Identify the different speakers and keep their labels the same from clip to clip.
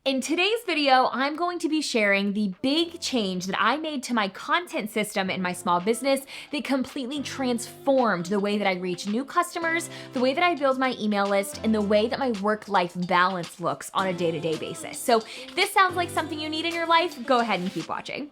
Speaker 1: In today's video, I'm going to be sharing the big change that I made to my content system in my small business that completely transformed the way that I reach new customers, the way that I build my email list, and the way that my work-life balance looks on a day-to-day basis. So if this sounds like something you need in your life, go ahead and keep watching.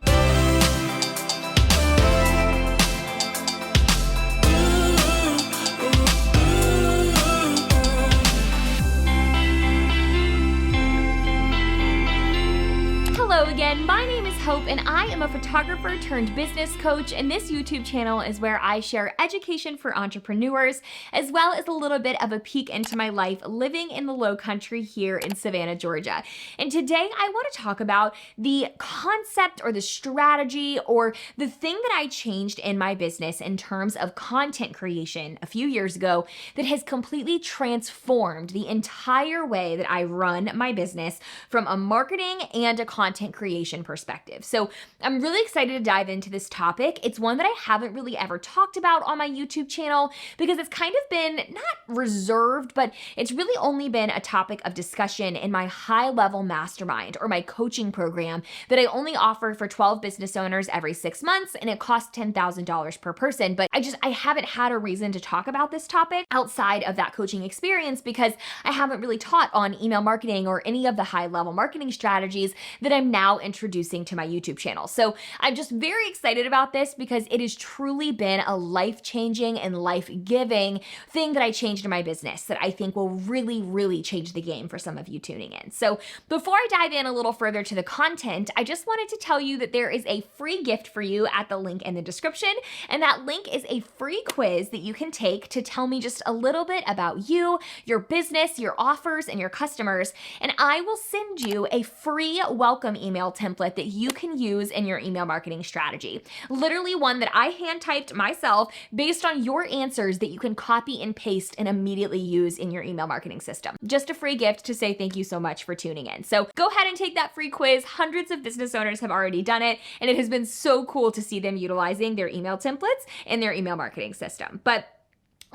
Speaker 1: Hello again, my name is Hope and I am a photographer turned business coach, and this YouTube channel is where I share education for entrepreneurs as well as a little bit of a peek into my life living in the low country here in Savannah, Georgia. And today I want to talk about the concept or the strategy or the thing that I changed in my business in terms of content creation a few years ago that has completely transformed the entire way that I run my business from a marketing and a content creation perspective. So I'm really excited to dive into this topic. It's one that I haven't really ever talked about on my YouTube channel because it's kind of been not reserved, but it's really only been a topic of discussion in my high-level mastermind or my coaching program that I only offer for 12 business owners every 6 months, and it costs $10,000 per person. But I haven't had a reason to talk about this topic outside of that coaching experience because I haven't really taught on email marketing or any of the high-level marketing strategies that I'm now introducing to my YouTube channel. So I'm just very excited about this because it has truly been a life-changing and life-giving thing that I changed in my business that I think will really, really change the game for some of you tuning in. So before I dive in a little further to the content, I just wanted to tell you that there is a free gift for you at the link in the description, and that link is a free quiz that you can take to tell me just a little bit about you, your business, your offers, and your customers, and I will send you a free welcome email template that you can use in your email marketing strategy. Literally one that I hand typed myself based on your answers that you can copy and paste and immediately use in your email marketing system. Just a free gift to say thank you so much for tuning in. So go ahead and take that free quiz. Hundreds of business owners have already done it, and it has been so cool to see them utilizing their email templates in their email marketing system. But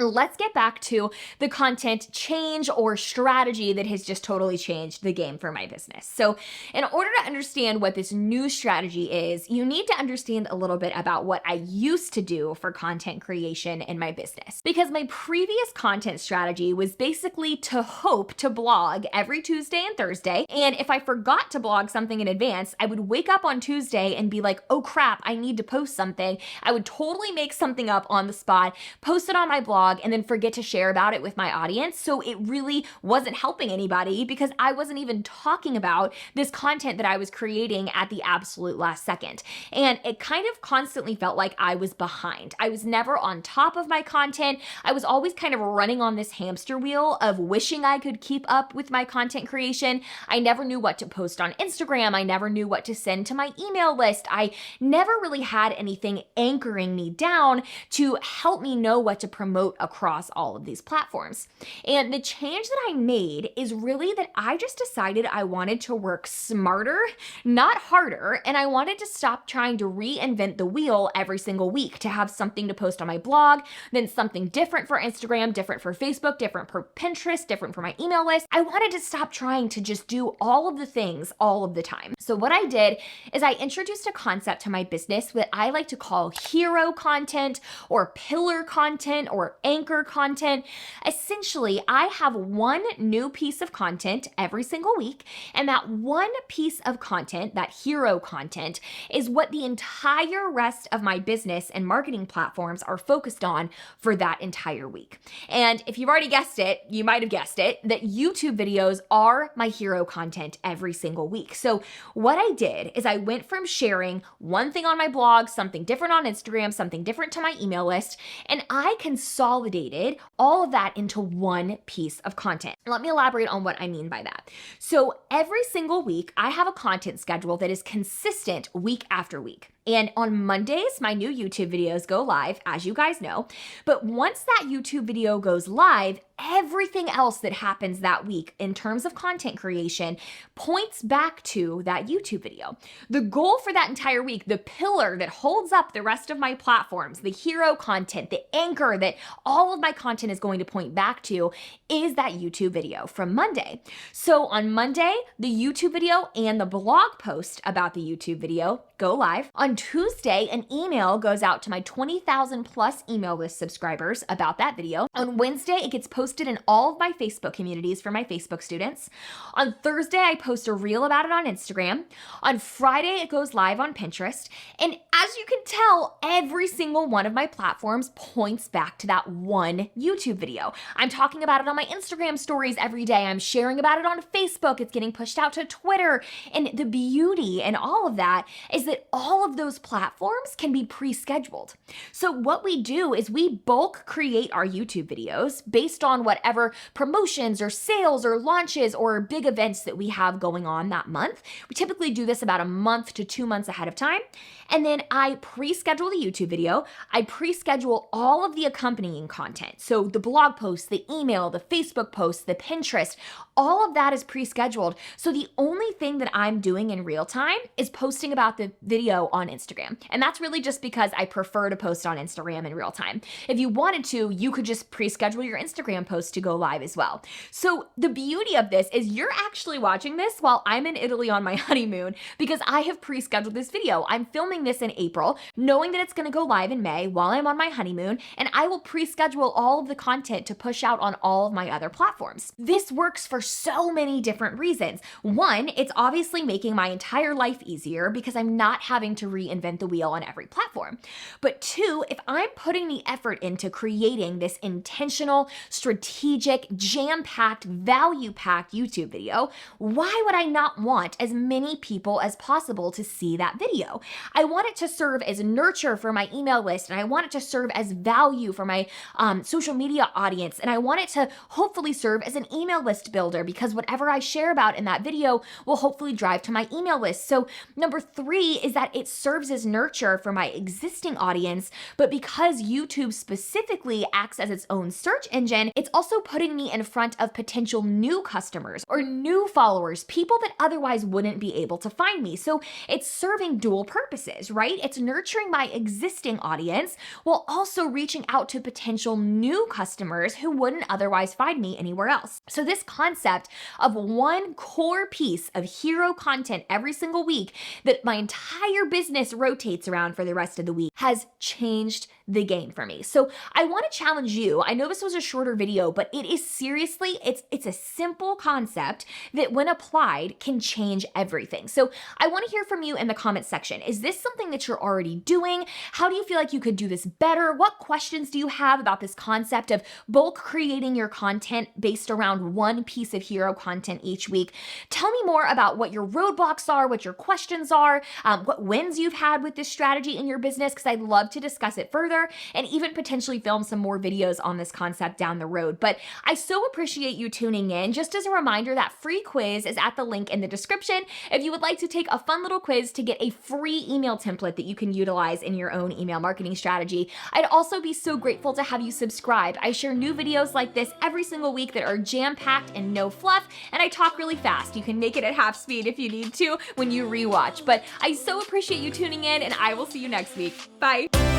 Speaker 1: let's get back to the content change or strategy that has just totally changed the game for my business. So in order to understand what this new strategy is, you need to understand a little bit about what I used to do for content creation in my business. Because my previous content strategy was basically to hope to blog every Tuesday and Thursday. And if I forgot to blog something in advance, I would wake up on Tuesday and be like, oh crap, I need to post something. I would totally make something up on the spot, post it on my blog, and then forget to share about it with my audience. So it really wasn't helping anybody because I wasn't even talking about this content that I was creating at the absolute last second. And it kind of constantly felt like I was behind. I was never on top of my content. I was always kind of running on this hamster wheel of wishing I could keep up with my content creation. I never knew what to post on Instagram. I never knew what to send to my email list. I never really had anything anchoring me down to help me know what to promote across all of these platforms. And the change that I made is really that I just decided I wanted to work smarter, not harder, and I wanted to stop trying to reinvent the wheel every single week, to have something to post on my blog, then something different for Instagram, different for Facebook, different for Pinterest, different for my email list. I wanted to stop trying to just do all of the things all of the time. So what I did is I introduced a concept to my business that I like to call hero content or pillar content or anchor content. Essentially, I have one new piece of content every single week, and that one piece of content, that hero content, is what the entire rest of my business and marketing platforms are focused on for that entire week. And if you've already guessed it, you might have guessed it, that YouTube videos are my hero content every single week. So what I did is I went from sharing one thing on my blog, something different on Instagram, something different to my email list, and I consolidated all of that into one piece of content. Let me elaborate on what I mean by that. So every single week, I have a content schedule that is consistent week after week. And on Mondays, my new YouTube videos go live, as you guys know. But once that YouTube video goes live, everything else that happens that week in terms of content creation points back to that YouTube video. The goal for that entire week, the pillar that holds up the rest of my platforms, the hero content, the anchor that all of my content is going to point back to, is that YouTube video from Monday. So on Monday, the YouTube video and the blog post about the YouTube video go live. On Tuesday, an email goes out to my 20,000 plus email list subscribers about that video. On Wednesday, it gets posted in all of my Facebook communities for my Facebook students. On Thursday, I post a reel about it on Instagram. On Friday, it goes live on Pinterest. And as you can tell, every single one of my platforms points back to that one YouTube video. I'm talking about it on my Instagram stories every day. I'm sharing about it on Facebook. It's getting pushed out to Twitter. And the beauty and all of that is that all of those platforms can be pre-scheduled. So what we do is we bulk create our YouTube videos based on whatever promotions or sales or launches or big events that we have going on that month. We typically do this about a month to 2 months ahead of time. And then I pre-schedule the YouTube video. I pre-schedule all of the accompanying content. So the blog posts, the email, the Facebook posts, the Pinterest, all of that is pre-scheduled. So the only thing that I'm doing in real time is posting about the video on Instagram. And that's really just because I prefer to post on Instagram in real time. If you wanted to, you could just pre-schedule your Instagram post to go live as well. So the beauty of this is you're actually watching this while I'm in Italy on my honeymoon because I have pre-scheduled this video. I'm filming this in April, knowing that it's going to go live in May while I'm on my honeymoon, and I will pre-schedule all of the content to push out on all of my other platforms. This works for so many different reasons. One, it's obviously making my entire life easier because I'm not having to reinvent the wheel on every platform. But two, if I'm putting the effort into creating this intentional, strategic, jam-packed, value-packed YouTube video, why would I not want as many people as possible to see that video? I want it to serve as nurture for my email list, and I want it to serve as value for my social media audience, and I want it to hopefully serve as an email list builder because whatever I share about in that video will hopefully drive to my email list. So number three is that it serves as nurture for my existing audience, but because YouTube specifically acts as its own search engine, it's also putting me in front of potential new customers or new followers, people that otherwise wouldn't be able to find me. So it's serving dual purposes, right? It's nurturing my existing audience while also reaching out to potential new customers who wouldn't otherwise find me anywhere else. So this concept of one core piece of hero content every single week that my entire business rotates around for the rest of the week has changed the game for me. So I want to challenge you. I know this was a shorter video, but it is seriously, it's a simple concept that when applied can change everything. So I want to hear from you in the comments section. Is this something that you're already doing? How do you feel like you could do this better? What questions do you have about this concept of bulk creating your content based around one piece of hero content each week? Tell me more about what your roadblocks are, what your questions are, what wins you've had with this strategy in your business, because I'd love to discuss it further and even potentially film some more videos on this concept down the road. But I so appreciate you tuning in. Just as a reminder, that free quiz is at the link in the description if you would like to take a fun little quiz to get a free email template that you can utilize in your own email marketing strategy. I'd also be so grateful to have you subscribe. I share new videos like this every single week that are jam-packed and no fluff, and I talk really fast. You can make it at half speed if you need to when you rewatch. But I so appreciate you tuning in, and I will see you next week. Bye.